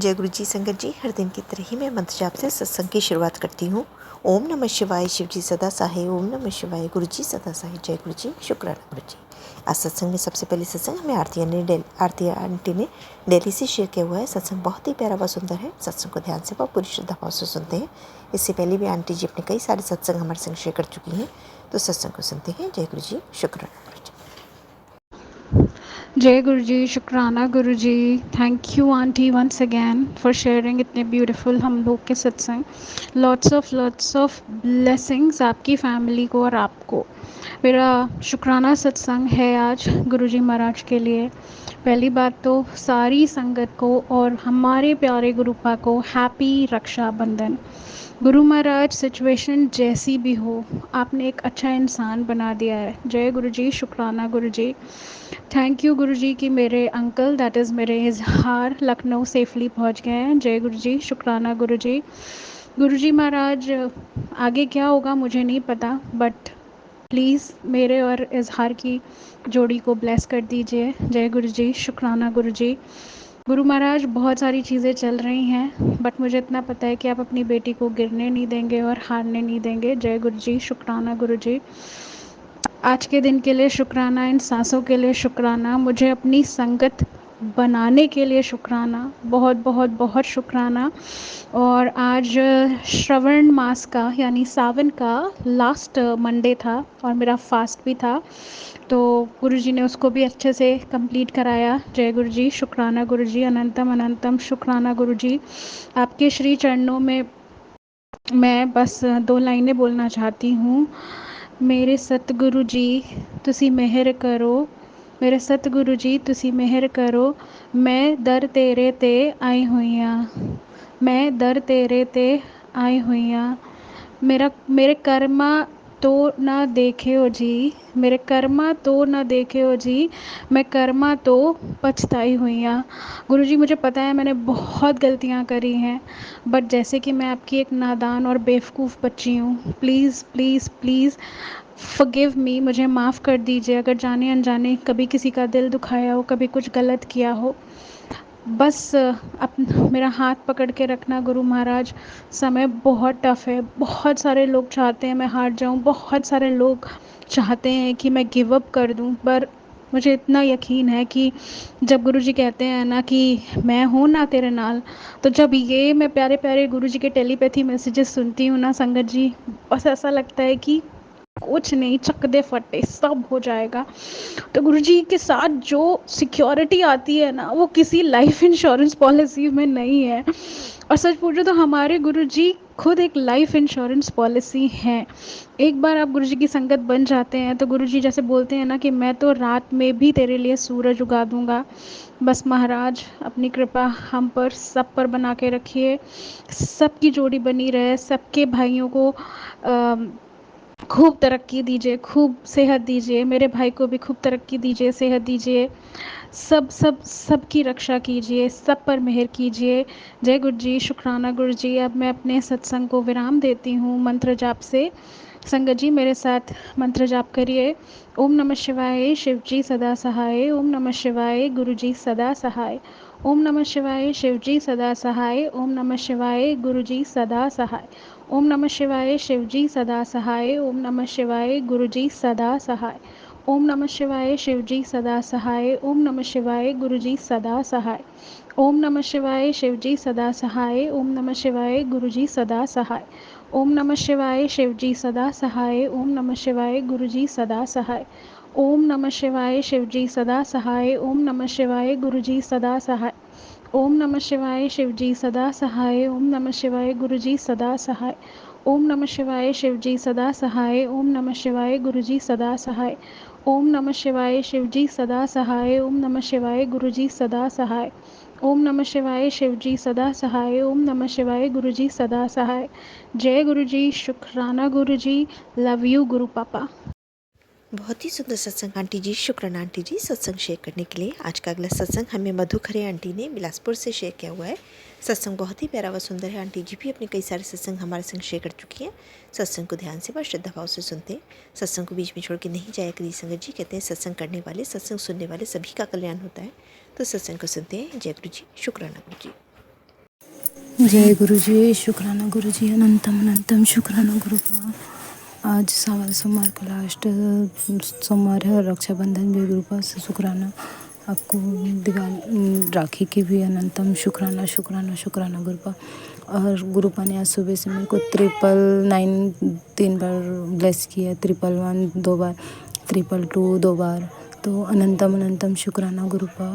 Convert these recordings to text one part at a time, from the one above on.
जय गुरु जी संगत जी, हर दिन की तरह ही मैं मंत्र जाप से सत्संग की शुरुआत करती हूँ। ओम नमः शिवाय, शिव जी सदा सहाय। ओम नमः शिवाय, गुरु जी सदा सहाय। जय गुरु जी, शुक्राना गुरु जी। आज सत्संग में सबसे पहले सत्संग हमें आरती आंटी ने दिल्ली से शेयर किया हुआ है। सत्संग बहुत ही प्यारा व सुंदर है। सत्संग को ध्यान से व पूरी श्रद्धा भाव से सुनते हैं। इससे पहले भी आंटी जी अपने कई सारे सत्संग हमारे संग शेयर कर चुकी हैं, तो सत्संग को सुनते हैं। जय गुरु जी, शुक्राना गुरु जी। जय गुरु जी, शुक्राना Guru ji. Thank you aunty once again for sharing इतने ब्यूटीफुल हम लोग के सत्संग। लॉट्स ऑफ ब्लेसिंग्स आपकी फैमिली को और आपको। मेरा शुक्राना सत्संग है आज गुरु जी महाराज के लिए। पहली बात तो सारी संगत को और हमारे प्यारे गुरुपा को हैप्पी रक्षाबंधन। गुरु महाराज, सिचुएशन जैसी भी हो, आपने एक अच्छा इंसान बना दिया है। जय गुरु जी, शुक्राना गुरु जी। थैंक यू गुरु जी कि मेरे अंकल दैट इज़ मेरे इजहार लखनऊ सेफली पहुंच गए हैं। जय गुरु जी, शुक्राना गुरु जी। गुरु जी महाराज, आगे क्या होगा मुझे नहीं पता, बट प्लीज़ मेरे और इजहार की जोड़ी को ब्लेस कर दीजिए। जय गुरु जी, शुक्राना गुरु जी। गुरु महाराज, बहुत सारी चीज़ें चल रही हैं, बट मुझे इतना पता है कि आप अपनी बेटी को गिरने नहीं देंगे और हारने नहीं देंगे। जय गुरु जी, शुक्राना गुरु जी। आज के दिन के लिए शुक्राना, इन सांसों के लिए शुक्राना, मुझे अपनी संगत बनाने के लिए शुक्राना, बहुत बहुत बहुत शुक्राना। और आज श्रवण मास का यानी सावन का लास्ट मंडे था और मेरा फास्ट भी था, तो गुरुजी ने उसको भी अच्छे से कंप्लीट कराया। जय गुरु जी, शुक्राना गुरु जी, अनंतम अनंतम शुक्राना गुरु जी। आपके श्री चरणों में मैं बस 2 लाइनें बोलना चाहती हूँ। मेरे सतगुरु जी तुसी मेहर करो, मेरे सतगुरु जी तुसी मेहर करो, मैं दर तेरे ते आई हुई हाँ, मैं दर तेरे ते आई हुई हाँ। मेरे कर्मा तो ना देखे हो जी, मेरे कर्मा तो ना देखे हो जी, मैं कर्मा तो पछताई हुई हाँ। गुरु जी, मुझे पता है मैंने बहुत गलतियाँ करी हैं, बट जैसे कि मैं आपकी एक नादान और बेवकूफ़ बच्ची हूँ, प्लीज़ प्लीज़ प्लीज़ फ़ॉरगिव मी, मुझे माफ़ कर दीजिए अगर जाने अनजाने कभी किसी का दिल दुखाया हो, कभी कुछ गलत किया हो। बस मेरा हाथ पकड़ के रखना गुरु महाराज। समय बहुत टफ़ है, बहुत सारे लोग चाहते हैं मैं हार जाऊँ, बहुत सारे लोग चाहते हैं कि मैं गिव अप कर दूँ, पर मुझे इतना यकीन है कि जब गुरु जी कहते हैं ना कि मैं हूँ ना तेरे नाल, तो जब ये मैं प्यारे प्यारे गुरु जी के टेलीपैथी मैसेजेस सुनती हूँ ना संगत जी, बस ऐसा लगता है कि कुछ नहीं, चक दे फटे सब हो जाएगा। तो गुरुजी के साथ जो सिक्योरिटी आती है ना, वो किसी लाइफ इंश्योरेंस पॉलिसी में नहीं है। और सच पूछो तो हमारे गुरुजी खुद एक लाइफ इंश्योरेंस पॉलिसी हैं। एक बार आप गुरुजी की संगत बन जाते हैं तो गुरुजी जैसे बोलते हैं ना कि मैं तो रात में भी तेरे लिए सूरज उगा दूंगा। बस महाराज अपनी कृपा हम पर सब पर बना के रखिए, सबकी जोड़ी बनी रहे, सबके भाइयों को खूब तरक्की दीजिए, खूब सेहत दीजिए, मेरे भाई को भी खूब तरक्की दीजिए, सेहत दीजिए, सबकी रक्षा कीजिए, सब पर मेहर कीजिए। जय गुरु जी, शुक्राना गुरु जी। अब मैं अपने सत्संग को विराम देती हूँ मंत्र जाप से। संगत जी मेरे साथ मंत्र जाप करिए। ओम नमः शिवाय, शिव जी सदा सहाय। ओम नमः शिवाय, गुरु जी सदा सहाय। ओम नमः शिवाय, शिव जी सदा सहाय। ओम नमः शिवाय, गुरु जी सदा सहाय। ओम नमः शिवाय, शिव जी सदा सहाय। ओम नमः शिवाय, गुरु जी सदा सहाय। ओम नमः शिवाय, शिव जी सदा सहाय। ओम नमः शिवाय, गुरु जी सदा सहाय। ओम नमः शिवाय, शिव जी सदा सहाय। ओम नमः शिवाय, गुरु जी सदा सहाय। ओम नमः शिवाय, शिव जी सदा सहाय। ओम नमः शिवाय, गुरु जी सदा सहाय। ओम नमः शिवाय, शिव जी सदा सहाय। ओम नमः शिवाय, गुरु जी सदा सहाय। ओम नमः शिवाय, शिव जी सदा सहाय। ओम नमः शिवाय, गुरु जी सदा सहाय। ओम नमः शिवाय, शिव जी सदा सहाय। ओम नमः शिवाय, गुरु जी सदा सहाय। ओम नमः शिवाय, शिव जी सदा सहाय। ओम नमः शिवाय, गुरु जी सदा सहाय। ओम नमः शिवाय, शिव जी सदा सहाय। ओम नमः शिवाय, गुरु जी सदा सहाय। जय गुरु जी, शुक्राना गुरु जी, लव यू गुरु पापा। बहुत ही सुंदर सत्संग आंटी जी, शुक्राना आंटी जी सत्संग शेयर करने के लिए। आज का अगला सत्संग हमें मधु खरे आंटी ने बिलासपुर से शेयर किया हुआ है। सत्संग बहुत ही प्यारा व सुंदर है। आंटी जी भी अपने कई सारे सत्संग हमारे संग शेयर कर चुकी हैं। सत्संग को ध्यान से व श्रद्धा भाव से सुनते हैं। सत्संग को बीच में छोड़ के नहीं जाया करिए संगत जी। कहते हैं सत्संग करने वाले, सत्संग सुनने वाले सभी का कल्याण होता है। तो सत्संग को सुनते हैं। जय गुरु जी, शुक्राना गुरु जी। जय गुरु जी, शुक्राना गुरु जी, अनंतम अनंतम शुक्राना गुरु का। आज सावन सोमवार का लास्ट सोमवार है और रक्षाबंधन भी गुरु का, से शुक्राना आपको। दिवाली राखी की भी अनंतम शुक्राना शुक्राना शुक्राना गुरु का। और गुरुपा ने आज सुबह से मेरे को 999 3 बार ब्लेस किया, 111 2 बार, 222 2 बार। तो अनंतम अनंतम शुक्राना गुरुपा।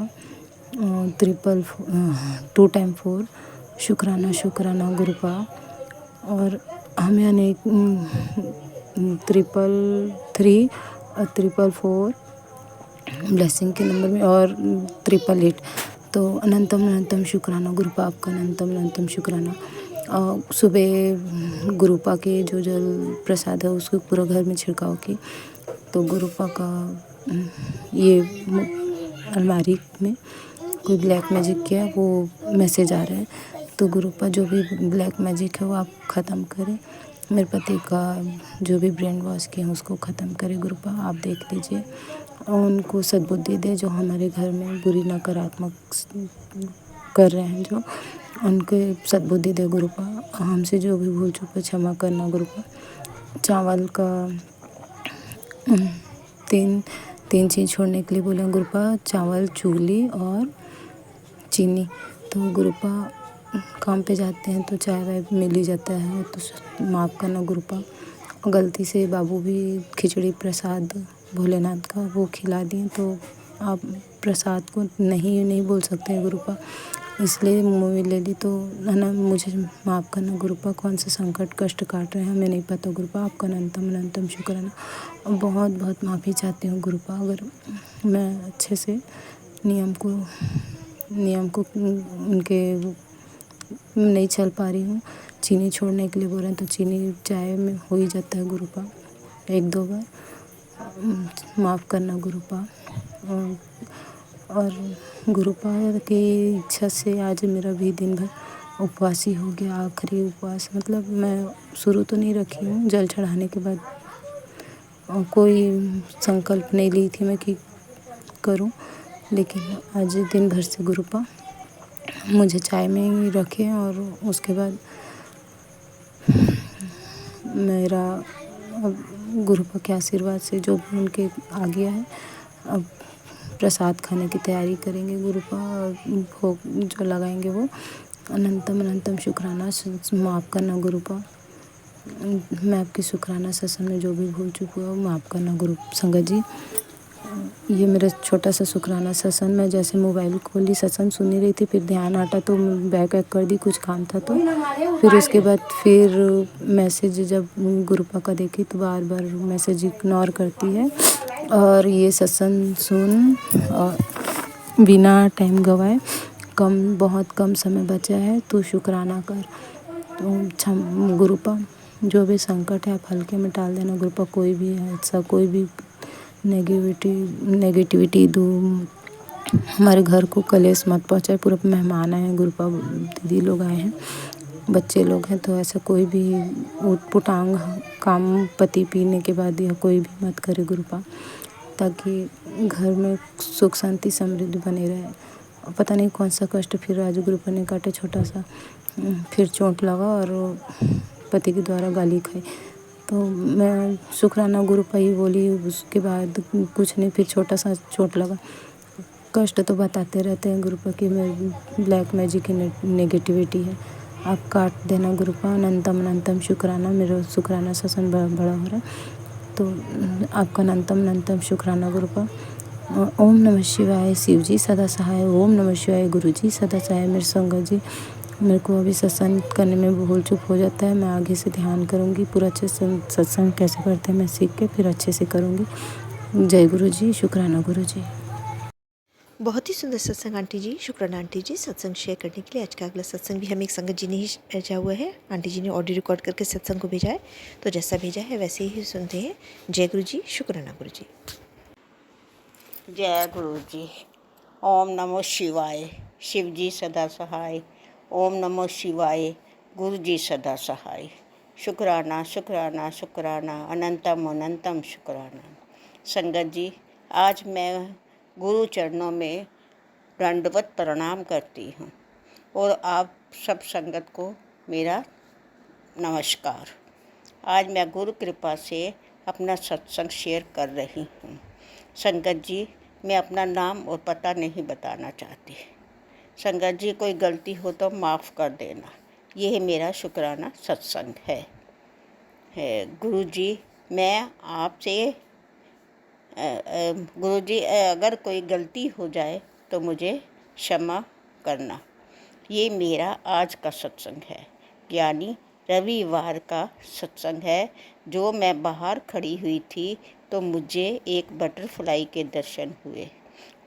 2 टाइम 4 शुक्राना शुक्राना गुरुपा। और हमें अनेक 333 और 444 ब्लेसिंग के नंबर में और 888। तो अनंतम अनंतम शुक्राना गुरुपा आपका, अनंतम अनंतम शुक्राना। सुबह गुरुपा के जो जल प्रसाद है उसको पूरा घर में छिड़काव की। तो गुरुपा का ये अलमारी में कोई ब्लैक मैजिक किया, वो मैसेज आ रहा है। तो गुरुपा जो भी ब्लैक मैजिक है वो आप ख़त्म करें। मेरे पति का जो भी ब्रेन वॉश किया उसको ख़त्म करें गुरुपा, आप देख लीजिए। और उनको सद्बुद्धि दे जो हमारे घर में बुरी नकारात्मक कर रहे हैं, जो उनके सद्बुद्धि दे गुरुपा। हमसे जो भी भूल चूक है क्षमा करना गुरुपा। चावल का तीन चीज़ छोड़ने के लिए बोले गुरुपा, चावल, चूली और चीनी। तो गुरुपा काम पे जाते हैं तो चाय वाय मिल ही जाता है, तो माफ़ करना गुरुपा। गलती से बाबू भी खिचड़ी प्रसाद भोलेनाथ का वो खिला दिए, तो आप प्रसाद को नहीं बोल सकते हैं गुरुपा, इसलिए मुँह में ले ली। तो है ना, मुझे माफ़ करना गुरुपा। कौन से संकट कष्ट काट रहे हैं हमें नहीं पता गुरुपा, आपका अनंतम अनंतम शुक्राना। और बहुत बहुत माफ़ी चाहती हूँ गुरुपा, अगर मैं अच्छे से नियम को उनके नहीं चल पा रही हूँ। चीनी छोड़ने के लिए बोल रहे हैं तो चीनी चाय में हो ही जाता है गुरुपा 1-2 बार, माफ़ करना गुरुपा। और गुरुपा की इच्छा से आज मेरा भी दिन भर उपवासी हो गया, आखिरी उपवास। मतलब मैं शुरू तो नहीं रखी हूँ, जल चढ़ाने के बाद कोई संकल्प नहीं ली थी मैं कि करूँ, लेकिन आज दिन भर से गुरुपा मुझे चाय में ही रखे। और उसके बाद मेरा अब गुरुपा के आशीर्वाद से जो भी उनके आ गया है, अब प्रसाद खाने की तैयारी करेंगे गुरुपा, और भोग जो लगाएंगे वो। अनंतम अनंतम शुक्राना, माफ़ करना गुरुपा। मैं आपकी शुक्राना सत्संग में जो भी भूल चुकी हूँ माफ़ करना गुरु संगत जी। ये मेरा छोटा सा शुक्राना सत्संग। मैं जैसे मोबाइल खोली सत्संग सुन ही रही थी, फिर ध्यान हटा तो बैक कर दी, कुछ काम था तो। फिर उसके बाद फिर मैसेज जब गुरुपा का देखी तो बार बार मैसेज इग्नोर करती है। और ये सत्संग सुन और बिना टाइम गवाए, बहुत कम समय बचा है, तो शुक्राना कर। तो गुरुपा जो भी संकट है आप हल्के में टाल देना गुरुपा। कोई भी ऐसा कोई भी नेगेटिविटी हमारे घर को कलेश मत पहुँचाए। पूरा मेहमान आए हैं गुरुपा, दीदी लोग आए हैं, बच्चे लोग हैं, तो ऐसा कोई भी ऊट-पुटांग काम पति पीने के बाद या कोई भी मत करे गुरुपा, ताकि घर में सुख शांति समृद्धि बने रहे। पता नहीं कौन सा कष्ट फिर आज गुरुपा ने काटे, छोटा सा फिर चोट लगा और पति के द्वारा गाली खाई। तो मैं शुक्राना गुरुपा ही बोली, उसके बाद कुछ नहीं, फिर छोटा सा चोट लगा। कष्ट तो बताते रहते हैं गुरुपा की मैं ब्लैक मैजिक की नेगेटिविटी है, आप काट देना गुरुपा। अनंतम अनंतम शुक्राना, मेरा शुक्राना सत्संग बड़ा हो रहा है, तो आपका अनंतम अनंतम शुक्राना गुरुपा। ओम नमः शिवाय शिव जी सदा सहाय, ओम नमः शिवाय गुरु जी सदा सहाय। मेरे संगत जी, मेरे को अभी सत्संग करने में भूल चूक हो जाता है, मैं आगे से ध्यान करूँगी, पूरा अच्छे से सत्संग कैसे करते हैं मैं सीख के फिर अच्छे से करूँगी। जय गुरु जी, शुक्राना गुरु जी। बहुत ही सुंदर सत्संग आंटी जी, शुक्राना आंटी जी सत्संग शेयर करने के लिए। आज का अगला सत्संग भी हमें एक संगत जी ने ही भेजा हुआ है, आंटी जी ने ऑडियो रिकॉर्ड करके सत्संग को भेजा है, तो जैसा भेजा है वैसे ही सुनते हैं। जय गुरु जी, शुक्राना गुरु जी। जय गुरु जी। ओम नमो शिवाय, शिव जी सदा सहाय। ओम नमो शिवाय, गुरु जी सदा सहाय। शुक्राना शुक्राना शुक्राना, अनंतम अनंतम शुक्राना। संगत जी, आज मैं गुरु चरणों में दंडवत प्रणाम करती हूँ और आप सब संगत को मेरा नमस्कार। आज मैं गुरु कृपा से अपना सत्संग शेयर कर रही हूँ। संगत जी, मैं अपना नाम और पता नहीं बताना चाहती। संगत जी, कोई गलती हो तो माफ़ कर देना। यह मेरा शुक्राना सत्संग है। गुरु जी, मैं आपसे गुरु जी, अगर कोई गलती हो जाए तो मुझे क्षमा करना। ये मेरा आज का सत्संग है, यानी रविवार का सत्संग है। जो मैं बाहर खड़ी हुई थी तो मुझे एक बटरफ्लाई के दर्शन हुए।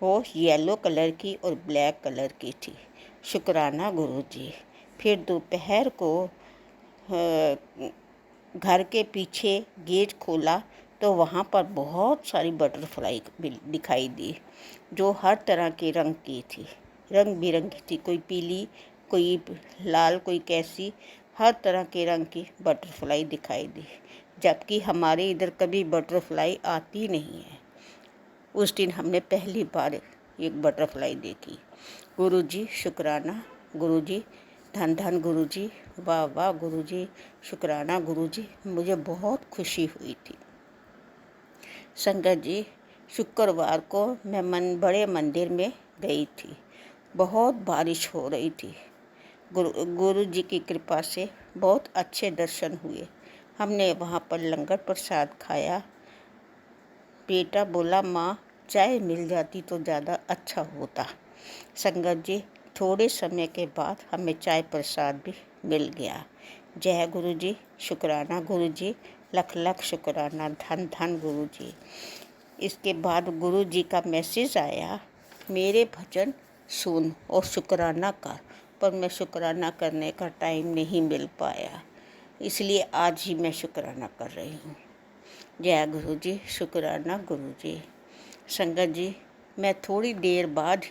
वो येलो कलर की और ब्लैक कलर की थी। शुक्राना गुरु जी। फिर दोपहर को घर के पीछे गेट खोला तो वहाँ पर बहुत सारी बटरफ्लाई दिखाई दी, जो हर तरह के रंग की थी, रंग बिरंगी थी। कोई पीली, कोई लाल, कोई कैसी, हर तरह के रंग की बटरफ्लाई दिखाई दी। जबकि हमारे इधर कभी बटरफ्लाई आती नहीं है। उस दिन हमने पहली बार एक बटरफ्लाई देखी। गुरु जी शुक्राना। गुरु जी धन धन। गुरु जी वाह वाह। गुरु जी शुक्राना। गुरु जी, मुझे बहुत खुशी हुई थी। संगत जी, शुक्रवार को मैं बड़े मंदिर में गई थी। बहुत बारिश हो रही थी। गुरु जी की कृपा से बहुत अच्छे दर्शन हुए। हमने वहाँ पर लंगर प्रसाद खाया। बेटा बोला, माँ चाय मिल जाती तो ज़्यादा अच्छा होता। संगत जी, थोड़े समय के बाद हमें चाय प्रसाद भी मिल गया। जय गुरु जी। शुक्राना गुरु जी। लख लख शुक्राना। धन धन गुरु जी। इसके बाद गुरु जी का मैसेज आया, मेरे भजन सुन और शुक्राना कर। पर मैं शुक्राना करने का टाइम नहीं मिल पाया, इसलिए आज ही मैं शुक्राना कर रही हूँ। जय गुरु जी। शुक्राना गुरु जी। संगत जी, मैं थोड़ी देर बाद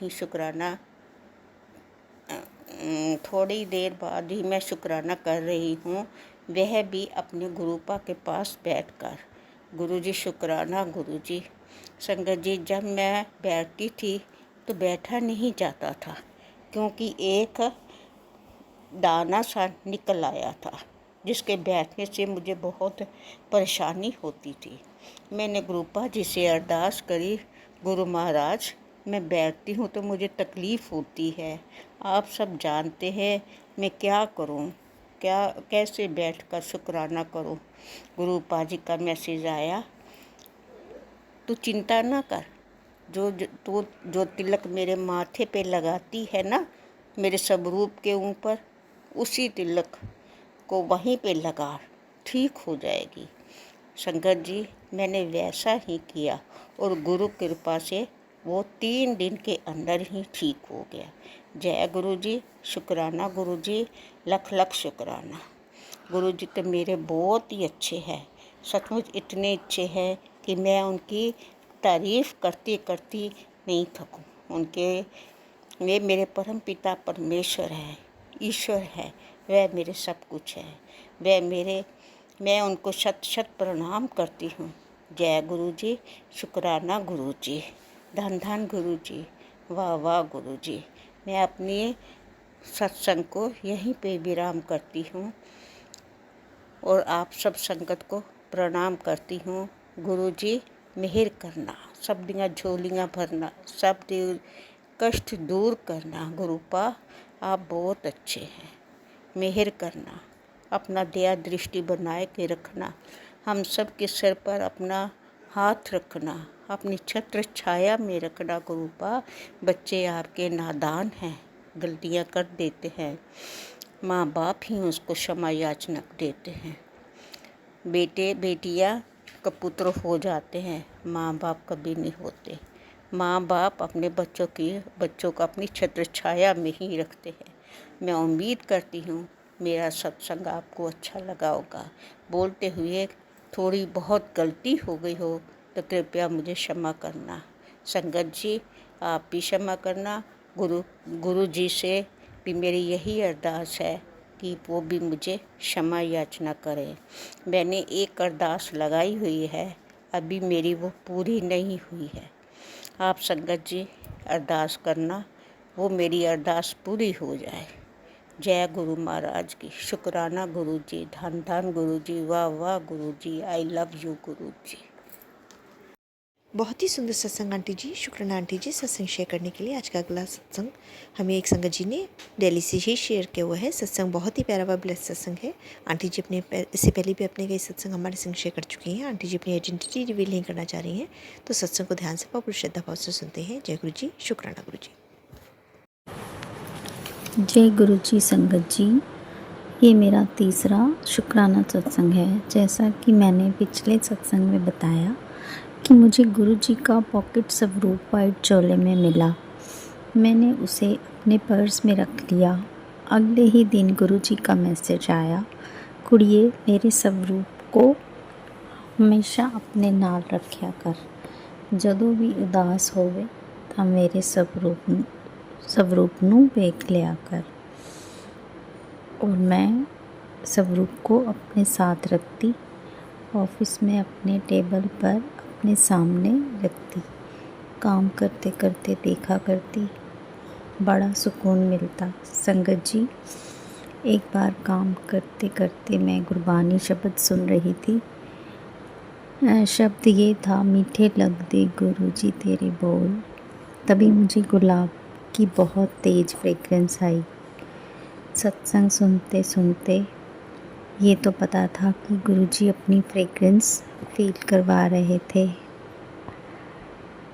ही मैं शुक्राना कर रही हूँ, वह भी अपने गुरुपा के पास बैठकर। गुरु जी शुक्राना गुरु जी। संगत जी, जब मैं बैठती थी तो बैठा नहीं जाता था, क्योंकि एक दाना सा निकल आया था, जिसके बैठने से मुझे बहुत परेशानी होती थी। मैंने गुरुपा जी से अरदास करी, गुरु महाराज, मैं बैठती हूँ तो मुझे तकलीफ़ होती है। आप सब जानते हैं मैं क्या करूँ, कैसे बैठकर शुक्राना करूँ। गुरुपा जी का मैसेज आया, तू चिंता ना कर। जो तिलक मेरे माथे पे लगाती है ना, मेरे स्वरूप के ऊपर, उसी तिलक को वहीं पे लगा, ठीक हो जाएगी। संगत जी, मैंने वैसा ही किया और गुरु कृपा से वो 3 दिन के अंदर ही ठीक हो गया। जय गुरु जी। शुक्राना गुरु जी। लख लख शुक्राना। गुरु जी तो मेरे बहुत ही अच्छे हैं, सचमुच इतने अच्छे हैं कि मैं उनकी तारीफ़ करती करती नहीं थकूं। वे मेरे परम पिता परमेश्वर है, ईश्वर है। वह मेरे सब कुछ है। मैं उनको शत शत प्रणाम करती हूँ। जय गुरु जी। शुक्राना गुरु जी। धन धन गुरु जी। वाह वाह गुरु जी। मैं अपनी सत्संग को यहीं पे विराम करती हूँ और आप सब संगत को प्रणाम करती हूँ। गुरु जी मेहर करना, सब दियाँ झोलियाँ भरना, सब कष्ट दूर करना। गुरुपा आप बहुत अच्छे हैं। मेहर करना, अपना दया दृष्टि बनाए के रखना, हम सब के सिर पर अपना हाथ रखना, अपनी छत्र छाया में रखना। गुरुपा, बच्चे आपके नादान हैं, गलतियाँ कर देते हैं, माँ बाप ही उसको क्षमा याचना देते हैं। बेटे बेटियाँ कपुत्र हो जाते हैं, माँ बाप कभी नहीं होते। माँ बाप अपने बच्चों को अपनी छत्र छाया में ही रखते हैं। मैं उम्मीद करती हूँ मेरा सत्संग आपको अच्छा लगा होगा। बोलते हुए थोड़ी बहुत गलती हो गई हो तो कृपया मुझे क्षमा करना। संगत जी, आप भी क्षमा करना। गुरु जी से भी मेरी यही अरदास है कि वो भी मुझे क्षमा याचना करें। मैंने एक अरदास लगाई हुई है, अभी मेरी वो पूरी नहीं हुई है। आप संगत जी अरदास करना, वो मेरी अरदास पूरी हो जाए। जय गुरु महाराज की। शुक्राना गुरु जी, धन धन गुरु जी, वाह वाह गुरु जी, आई लव यू गुरु जी। बहुत ही सुंदर सत्संग आंटी जी, शुक्राना आंटी जी सत्संग शेयर करने के लिए। आज का अगला सत्संग हमें एक संगत जी ने दिल्ली से ही शेयर किया हुआ है। सत्संग बहुत ही प्यारा व ब्लेस सत्संग है। आंटी जी इससे पहले भी अपने कई सत्संग हमारे संग शेयर कर चुकी हैं। आंटी जी अपनी आइडेंटिटी रिवील नहीं करना चाह रही हैं, तो सत्संग को ध्यान से पूरी श्रद्धा भाव से सुनते हैं। जय गुरु जी, शुक्राना गुरु जी। जय गुरु जी संगत जी, ये मेरा तीसरा शुक्राना सत्संग है। जैसा कि मैंने पिछले सत्संग में बताया कि मुझे गुरु जी का पॉकेट स्वरूप वाइट चोले में मिला। मैंने उसे अपने पर्स में रख लिया। अगले ही दिन गुरु जी का मैसेज आया, कुड़िए मेरे स्वरूप को हमेशा अपने नाल रखिया कर, जदों भी उदास होवे तां मेरे स्वरूप नूं वेख लिया कर। और मैं स्वरूप को अपने साथ रखती, ऑफिस में अपने टेबल पर अपने सामने रखती, काम करते करते देखा करती, बड़ा सुकून मिलता। संगत जी, एक बार काम करते करते मैं गुरबानी शब्द सुन रही थी। शब्द ये था, मीठे लग दे गुरु जी तेरे बोल। तभी मुझे गुलाब की बहुत तेज़ फ्रेगरेंस आई। सत्संग सुनते सुनते ये तो पता था कि गुरुजी अपनी फ्रेगरेंस फील करवा रहे थे,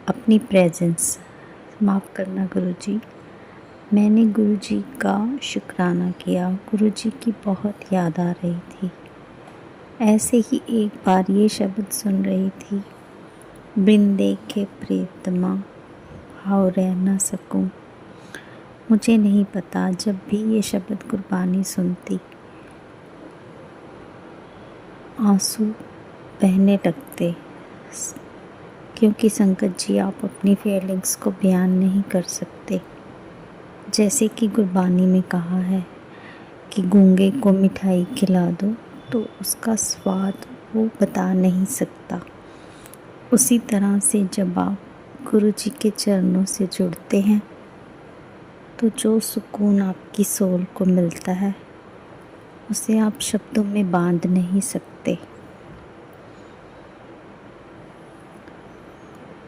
अपनी प्रेजेंस। माफ़ करना गुरुजी, मैंने गुरुजी का शुक्राना किया। गुरुजी की बहुत याद आ रही थी। ऐसे ही एक बार ये शब्द सुन रही थी, बिन देखे प्रियतमा हाउ रह ना सकूं। मुझे नहीं पता, जब भी ये शब्द गुरबानी सुनती आंसू बहने लगते, क्योंकि संगत जी आप अपनी फीलिंग्स को बयान नहीं कर सकते। जैसे कि गुरबानी में कहा है कि गूंगे को मिठाई खिला दो तो उसका स्वाद वो बता नहीं सकता। उसी तरह से जब आप गुरु जी के चरणों से जुड़ते हैं तो जो सुकून आपकी सोल को मिलता है उसे आप शब्दों में बांध नहीं सकते,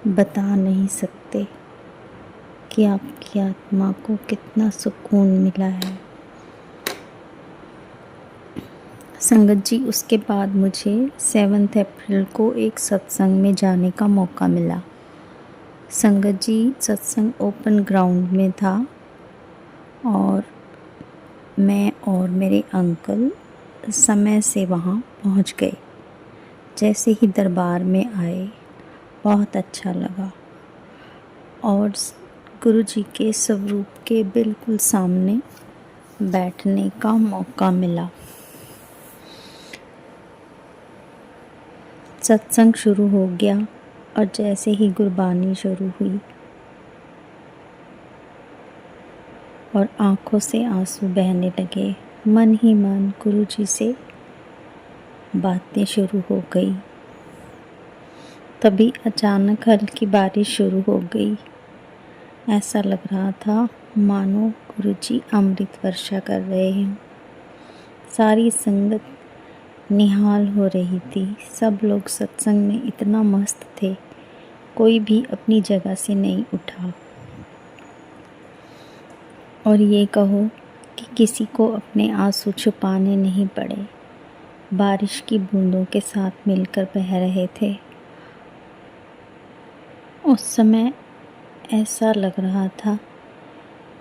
बता नहीं सकते कि आपकी आत्मा को कितना सुकून मिला है। संगत जी, उसके बाद मुझे 7 अप्रैल को एक सत्संग में जाने का मौका मिला। संगत जी, सत्संग ओपन ग्राउंड में था और मैं और मेरे अंकल समय से वहाँ पहुँच गए। जैसे ही दरबार में आए बहुत अच्छा लगा और गुरु जी के स्वरूप के बिल्कुल सामने बैठने का मौका मिला। सत्संग शुरू हो गया और जैसे ही गुरबानी शुरू हुई और आँखों से आंसू बहने लगे, मन ही मन गुरु जी से बातें शुरू हो गई। तभी अचानक हल्की बारिश शुरू हो गई। ऐसा लग रहा था मानो गुरु जी अमृत वर्षा कर रहे हैं। सारी संगत निहाल हो रही थी। सब लोग सत्संग में इतना मस्त थे, कोई भी अपनी जगह से नहीं उठा। और ये कहो कि किसी को अपने आंसू छुपाने नहीं पड़े, बारिश की बूंदों के साथ मिलकर बह रहे थे। उस समय ऐसा लग रहा था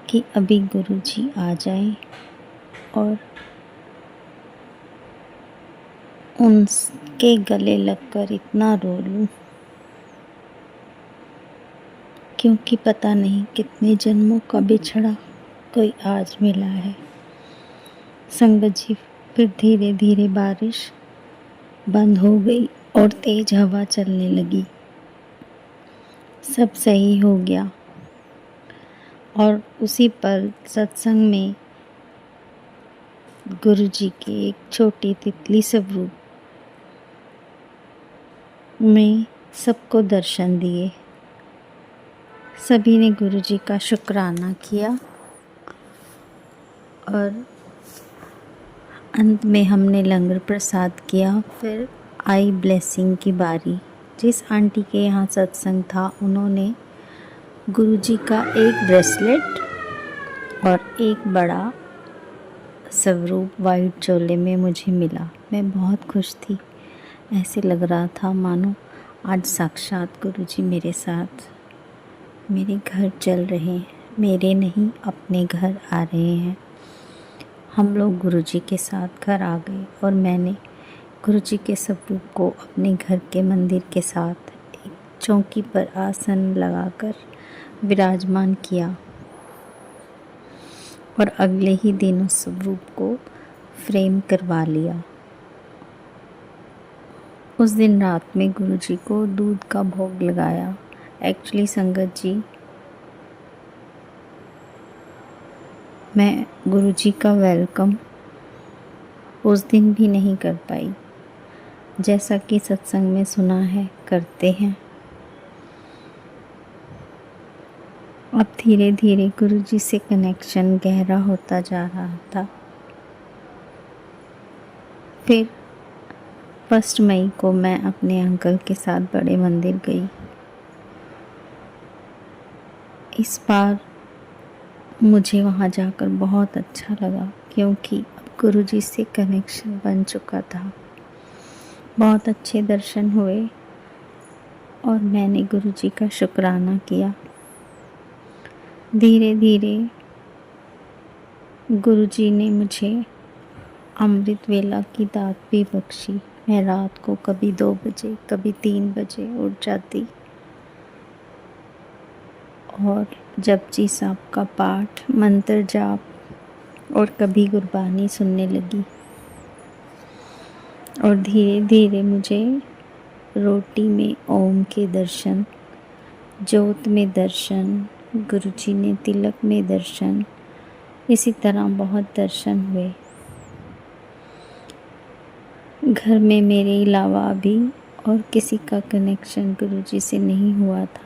कि अभी गुरुजी आ जाएं और उनके गले लगकर इतना रो लूं, क्योंकि पता नहीं कितने जन्मों का बिछड़ा कोई आज मिला है। संगत जी, फिर धीरे धीरे बारिश बंद हो गई और तेज हवा चलने लगी। सब सही हो गया और उसी पल सत्संग में गुरु जी के एक छोटी तितली स्वरूप में सबको दर्शन दिए। सभी ने गुरु जी का शुक्राना किया और अंत में हमने लंगर प्रसाद किया। फिर आई ब्लेसिंग की बारी। जिस आंटी के यहाँ सत्संग था उन्होंने गुरुजी का एक ब्रेसलेट और एक बड़ा स्वरूप वाइट चोले में मुझे मिला। मैं बहुत खुश थी। ऐसे लग रहा था मानो आज साक्षात गुरुजी मेरे साथ मेरे घर चल रहे हैं, मेरे नहीं अपने घर आ रहे हैं। हम लोग गुरुजी के साथ घर आ गए और मैंने गुरुजी के स्वरूप को अपने घर के मंदिर के साथ एक चौकी पर आसन लगाकर विराजमान किया और अगले ही दिन उस स्वरूप को फ्रेम करवा लिया। उस दिन रात में गुरुजी को दूध का भोग लगाया। एक्चुअली संगत जी, मैं गुरुजी का वेलकम उस दिन भी नहीं कर पाई, जैसा कि सत्संग में सुना है करते हैं। अब धीरे धीरे गुरुजी से कनेक्शन गहरा होता जा रहा था। फिर 1 मई को मैं अपने अंकल के साथ बड़े मंदिर गई। इस बार मुझे वहाँ जाकर बहुत अच्छा लगा, क्योंकि अब गुरुजी से कनेक्शन बन चुका था। बहुत अच्छे दर्शन हुए और मैंने गुरुजी का शुक्राना किया। धीरे धीरे गुरुजी ने मुझे अमृत वेला की दात भी बख्शी। मैं रात को कभी 2 बजे कभी 3 बजे उठ जाती और जपजी साहब का पाठ, मंत्र जाप और कभी गुरबानी सुनने लगी। और धीरे धीरे मुझे रोटी में ओम के दर्शन, जोत में दर्शन, गुरुजी ने तिलक में दर्शन, इसी तरह बहुत दर्शन हुए। घर में मेरे अलावा अभी और किसी का कनेक्शन गुरुजी से नहीं हुआ था,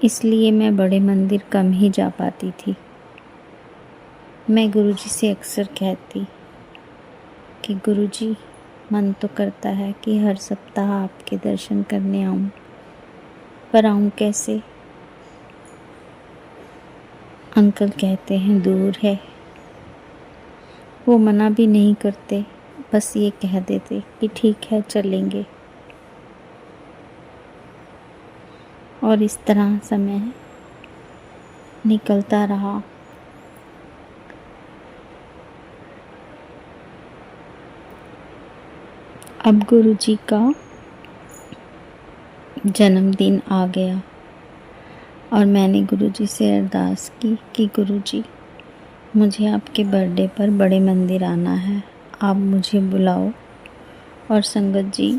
इसलिए मैं बड़े मंदिर कम ही जा पाती थी। मैं गुरुजी से अक्सर कहती कि गुरुजी, मन तो करता है कि हर सप्ताह आपके दर्शन करने आऊं, पर आऊं कैसे? अंकल कहते हैं दूर है। वो मना भी नहीं करते, बस ये कह देते कि ठीक है चलेंगे। और इस तरह समय निकलता रहा। अब गुरुजी का जन्मदिन आ गया और मैंने गुरुजी से अरदास की कि गुरुजी, मुझे आपके बर्थडे पर बड़े मंदिर आना है, आप मुझे बुलाओ। और संगत जी,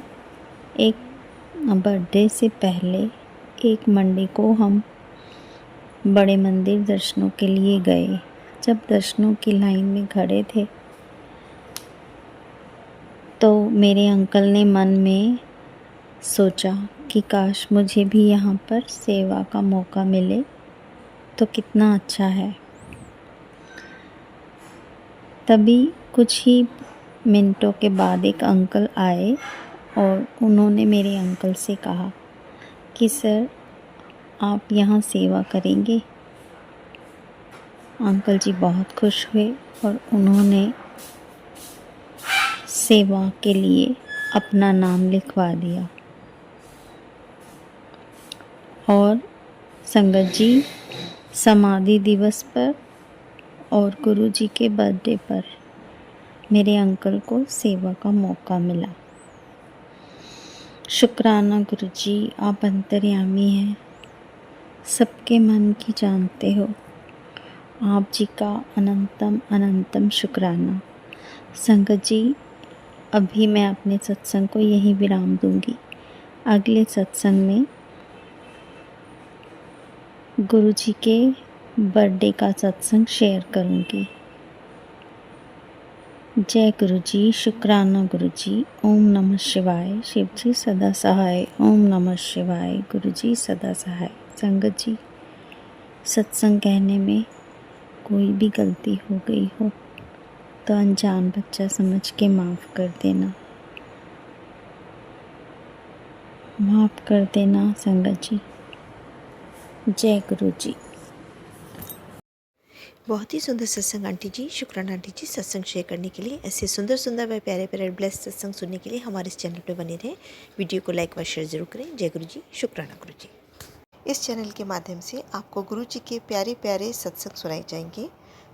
एक बर्थडे से पहले एक मंडे को हम बड़े मंदिर दर्शनों के लिए गए। जब दर्शनों की लाइन में खड़े थे तो मेरे अंकल ने मन में सोचा कि काश मुझे भी यहाँ पर सेवा का मौका मिले तो कितना अच्छा है। तभी कुछ ही मिनटों के बाद एक अंकल आए और उन्होंने मेरे अंकल से कहा कि सर, आप यहाँ सेवा करेंगे। अंकल जी बहुत खुश हुए और उन्होंने सेवा के लिए अपना नाम लिखवा दिया। और संगत जी, समाधि दिवस पर और गुरुजी के बर्थडे पर मेरे अंकल को सेवा का मौका मिला। शुक्राना गुरुजी, आप अंतर्यामी हैं, सबके मन की जानते हो। आप जी का अनंतम अनंतम शुक्राना। संगत जी, अभी मैं अपने सत्संग को यहीं विराम दूंगी। अगले सत्संग में गुरुजी के बर्थडे का सत्संग शेयर करूंगी। जय गुरुजी, शुक्राना गुरुजी। ओम नमः शिवाय। शिव जी सदा सहाय। ओम नमः शिवाय। गुरुजी सदा सहाय। संगत जी, सत्संग कहने में कोई भी गलती हो गई हो तो अनजान बच्चा समझ के माफ़ कर देना। माफ़ कर देना संगत जी। जय गुरु जी। बहुत ही सुंदर सत्संग आंटी जी, शुक्राना आंटी जी सत्संग शेयर करने के लिए। ऐसे सुंदर सुंदर व प्यारे प्यारे ब्लेस सत्संग सुनने के लिए हमारे इस चैनल पर बने रहें। वीडियो को लाइक व शेयर जरूर करें। जय गुरु जी, शुक्राना गुरु जी। इस चैनल के माध्यम से आपको गुरु जी के प्यारे प्यारे सत्संग सुनाए जाएंगे।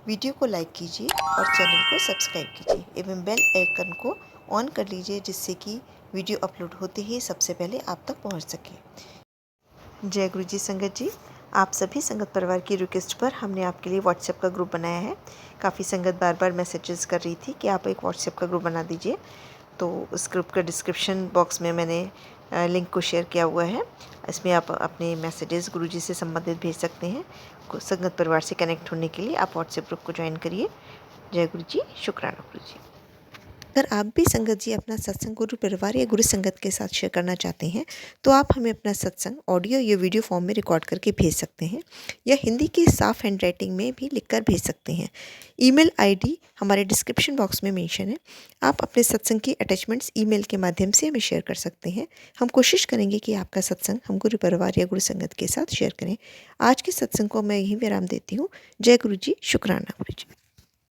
वीडियो को लाइक कीजिए और चैनल को सब्सक्राइब कीजिए एवं बेल आइकन को ऑन कर लीजिए, जिससे कि वीडियो अपलोड होते ही सबसे पहले आप तक पहुंच सके। जय गुरु जी संगत जी, आप सभी संगत परिवार की रिक्वेस्ट पर हमने आपके लिए व्हाट्सएप का ग्रुप बनाया है। काफ़ी संगत बार बार मैसेजेस कर रही थी कि आप एक व्हाट्सएप का ग्रुप बना दीजिए, तो उस ग्रुप का डिस्क्रिप्शन बॉक्स में मैंने लिंक को शेयर किया हुआ है। इसमें आप अपने मैसेजेस गुरुजी से संबंधित भेज सकते हैं। संगत परिवार से कनेक्ट होने के लिए आप व्हाट्सएप ग्रुप को ज्वाइन करिए। जय गुरु जी, शुक्राना गुरु जी। अगर आप भी संगत जी अपना सत्संग गुरु परिवार या गुरु संगत के साथ शेयर करना चाहते हैं तो आप हमें अपना सत्संग ऑडियो या वीडियो फॉर्म में रिकॉर्ड करके भेज सकते हैं, या हिंदी की साफ हैंड राइटिंग में भी लिखकर भेज सकते हैं। ईमेल आईडी हमारे डिस्क्रिप्शन बॉक्स में मेंशन है। आप अपने सत्संग की अटैचमेंट्स ईमेल के माध्यम से हमें शेयर कर सकते हैं। हम कोशिश करेंगे कि आपका सत्संग हम गुरु परिवार या गुरु संगत के साथ शेयर करें। आज के सत्संग को मैं यहीं विराम देती हूँ। जय गुरु जी, शुक्राना गुरु जी।